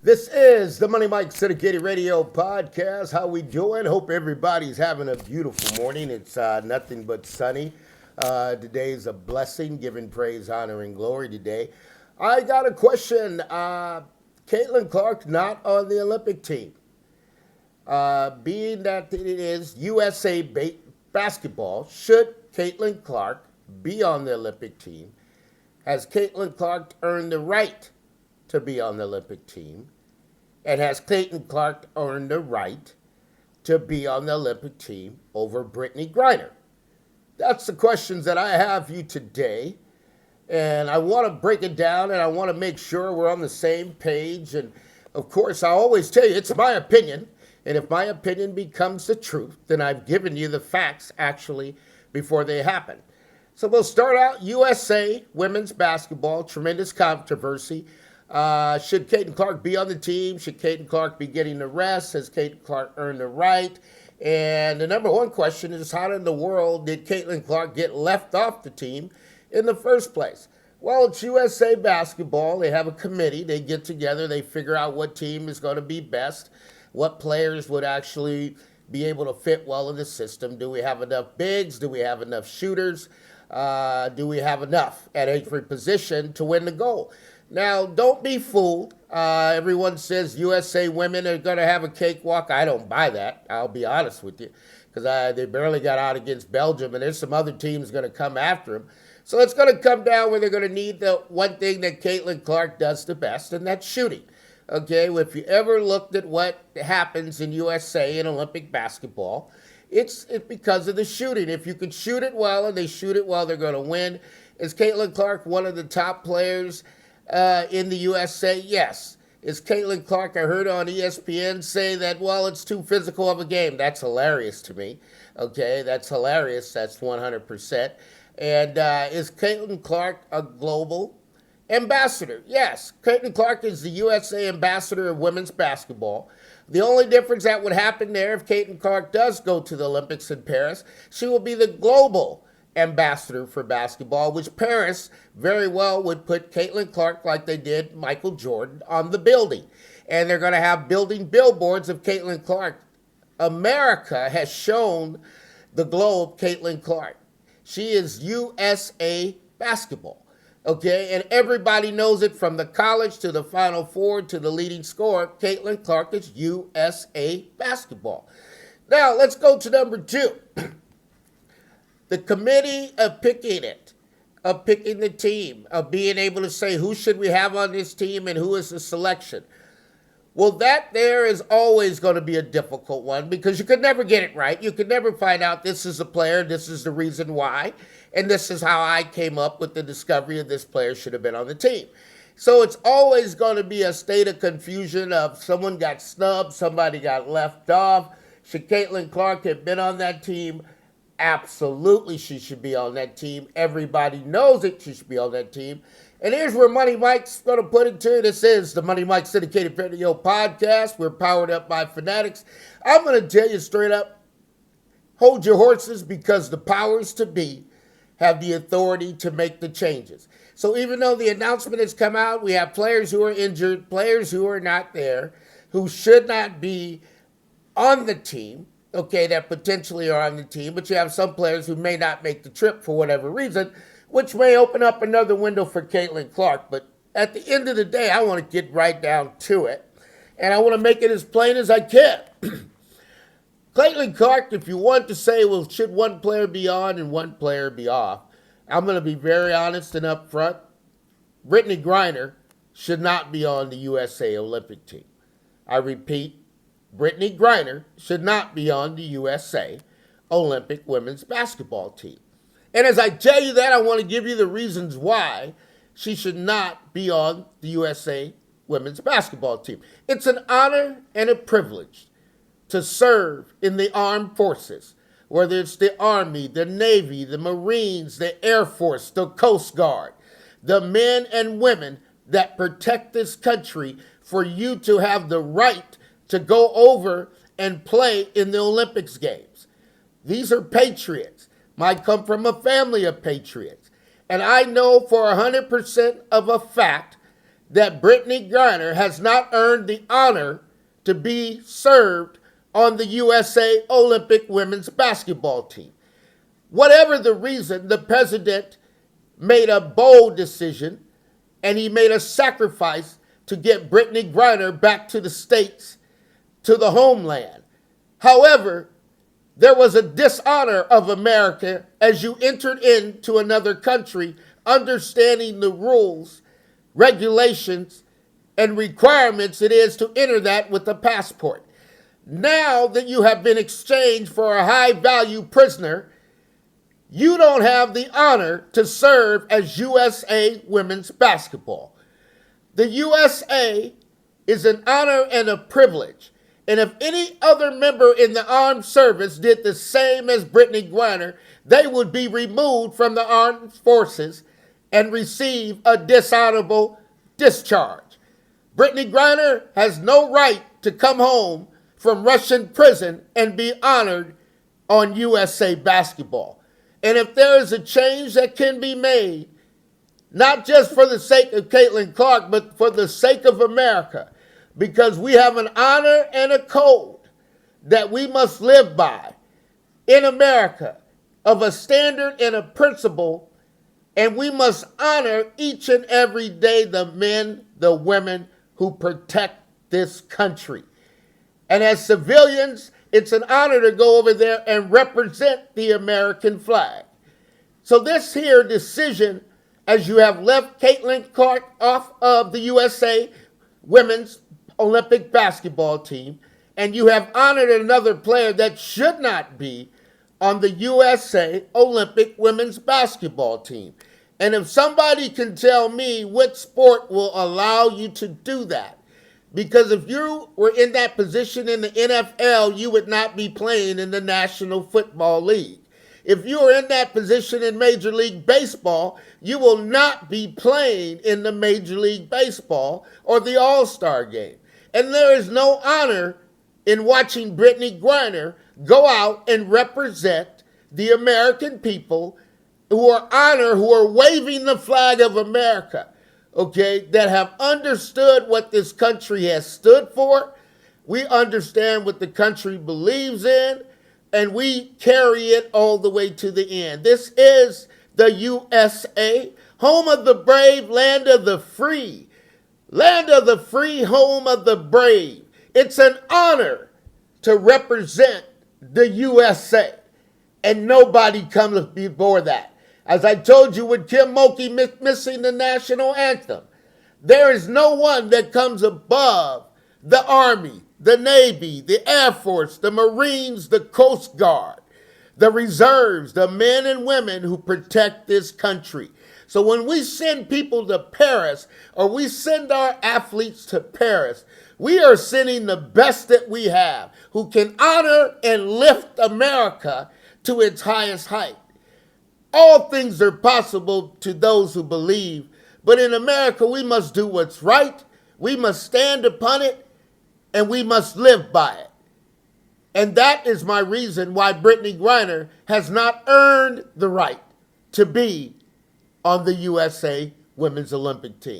This is the Money Mike Syndicated Radio Podcast. How we doing? Hope everybody's having a beautiful morning. It's nothing but sunny. Today's a blessing, giving praise, honor, and glory today. I got a question. Caitlin Clark not on the Olympic team. Being that it is USA basketball, should Caitlin Clark be on the Olympic team? Has Caitlin Clark earned the right to be on the Olympic team? And has Caitlin Clark earned the right to be on the Olympic team over Brittney Griner? That's the questions that I have for you today. And I want to break it down, and I want to make sure we're on the same page. And, of course, I always tell you, it's my opinion. And if my opinion becomes the truth, then I've given you the facts, actually, before they happen. So we'll start out USA women's basketball, tremendous controversy. Should Caitlin Clark be on the team? Should Caitlin Clark be getting the rest? Has Caitlin Clark earned the right? And the number one question is, how in the world did Caitlin Clark get left off the team in the first place? Well, it's USA basketball. They have a committee. They get together. They figure out what team is going to be best, what players would actually be able to fit well in the system. Do we have enough bigs? Do we have enough shooters? Do we have enough at every position to win the goal? Now, don't be fooled. Everyone says USA women are going to have a cakewalk. I don't buy that. I'll be honest with you, because they barely got out against Belgium, and there's some other teams going to come after them. So it's going to come down where they're going to need the one thing that Caitlin Clark does the best, and that's shooting. Okay, well, if you ever looked at what happens in USA in Olympic basketball, it's because of the shooting. If you can shoot it well and they shoot it well, they're going to win. Is Caitlin Clark one of the top players in the USA? Yes. Is Caitlin Clark, I heard on ESPN say that, well, it's too physical of a game. That's hilarious to me. Okay, that's hilarious. That's 100%. And is Caitlin Clark a global ambassador? Yes. Caitlin Clark is the USA ambassador of women's basketball. The only difference that would happen there, if Caitlin Clark does go to the Olympics in Paris, she will be the global ambassador for basketball, which Paris very well would put Caitlin Clark, like they did Michael Jordan, on the building. And they're going to have building billboards of Caitlin Clark. America has shown the globe Caitlin Clark. She is USA basketball. Okay, and everybody knows it, from the college to the Final Four to the leading scorer. Caitlin Clark is USA basketball. Now, let's go to number two. The committee of picking the team, of being able to say who should we have on this team and who is the selection. Well, that there is always going to be a difficult one, because you could never get it right. You could never find out this is a player, this is the reason why, and this is how I came up with the discovery of this player should have been on the team. So it's always going to be a state of confusion of someone got snubbed, somebody got left off. Should Caitlin Clark have been on that team? Absolutely, she should be on that team. Everybody knows it. She should be on that team. And here's where Money Mike's going to put it to. This is the Money Mike Syndicated Radio Podcast. We're powered up by Fanatics. I'm going to tell you straight up, hold your horses, because the powers to be have the authority to make the changes. So even though the announcement has come out, we have players who are injured, players who are not there, who should not be on the team. Okay, that potentially are on the team, but you have some players who may not make the trip for whatever reason, which may open up another window for Caitlin Clark. But at the end of the day, I want to get right down to it, and I want to make it as plain as I can. Caitlin Clark, if you want to say, well, should one player be on and one player be off, I'm going to be very honest and upfront. Brittney Griner should not be on the USA Olympic team. I repeat, Brittney Griner should not be on the USA Olympic women's basketball team. And as I tell you that, I want to give you the reasons why she should not be on the USA women's basketball team. It's an honor and a privilege to serve in the armed forces, whether it's the Army, the Navy, the Marines, the Air Force, the Coast Guard, the men and women that protect this country, for you to have the right to go over and play in the Olympics games. These are patriots. I come from a family of patriots. And I know for 100% of a fact that Brittney Griner has not earned the honor to be served on the USA Olympic women's basketball team. Whatever the reason, the president made a bold decision and he made a sacrifice to get Brittney Griner back to the States, to the homeland. However, there was a dishonor of America as you entered into another country, understanding the rules, regulations, and requirements it is to enter that with a passport. Now that you have been exchanged for a high-value prisoner, you don't have the honor to serve as USA women's basketball. The USA is an honor and a privilege. And if any other member in the armed service did the same as Brittney Griner, they would be removed from the armed forces and receive a dishonorable discharge. Brittney Griner has no right to come home from Russian prison and be honored on USA basketball. And if there is a change that can be made, not just for the sake of Caitlin Clark, but for the sake of America, because we have an honor and a code that we must live by in America of a standard and a principle, and we must honor each and every day the men, the women who protect this country. And as civilians, it's an honor to go over there and represent the American flag. So this here decision, as you have left Caitlin Clark off of the USA women's Olympic basketball team, and you have honored another player that should not be on the USA Olympic women's basketball team. And if somebody can tell me what sport will allow you to do that, because if you were in that position in the NFL, you would not be playing in the National Football League. If you are in that position in Major League Baseball, you will not be playing in the Major League Baseball or the All-Star game. And there is no honor in watching Brittney Griner go out and represent the American people who are waving the flag of America, okay, that have understood what this country has stood for. We understand what the country believes in, and we carry it all the way to the end. This is the USA, home of the brave, land of the free. Land of the free, home of the brave. It's an honor to represent the USA, and nobody comes before that. As I told you with Kim Mulkey missing the national anthem, there is no one that comes above the Army, the Navy, the Air Force, the Marines, the Coast Guard, the reserves, the men and women who protect this country. So when we send people to Paris, or we send our athletes to Paris, we are sending the best that we have, who can honor and lift America to its highest height. All things are possible to those who believe, but in America we must do what's right, we must stand upon it, and we must live by it. And that is my reason why Brittney Griner has not earned the right to be on the USA Women's Olympic team.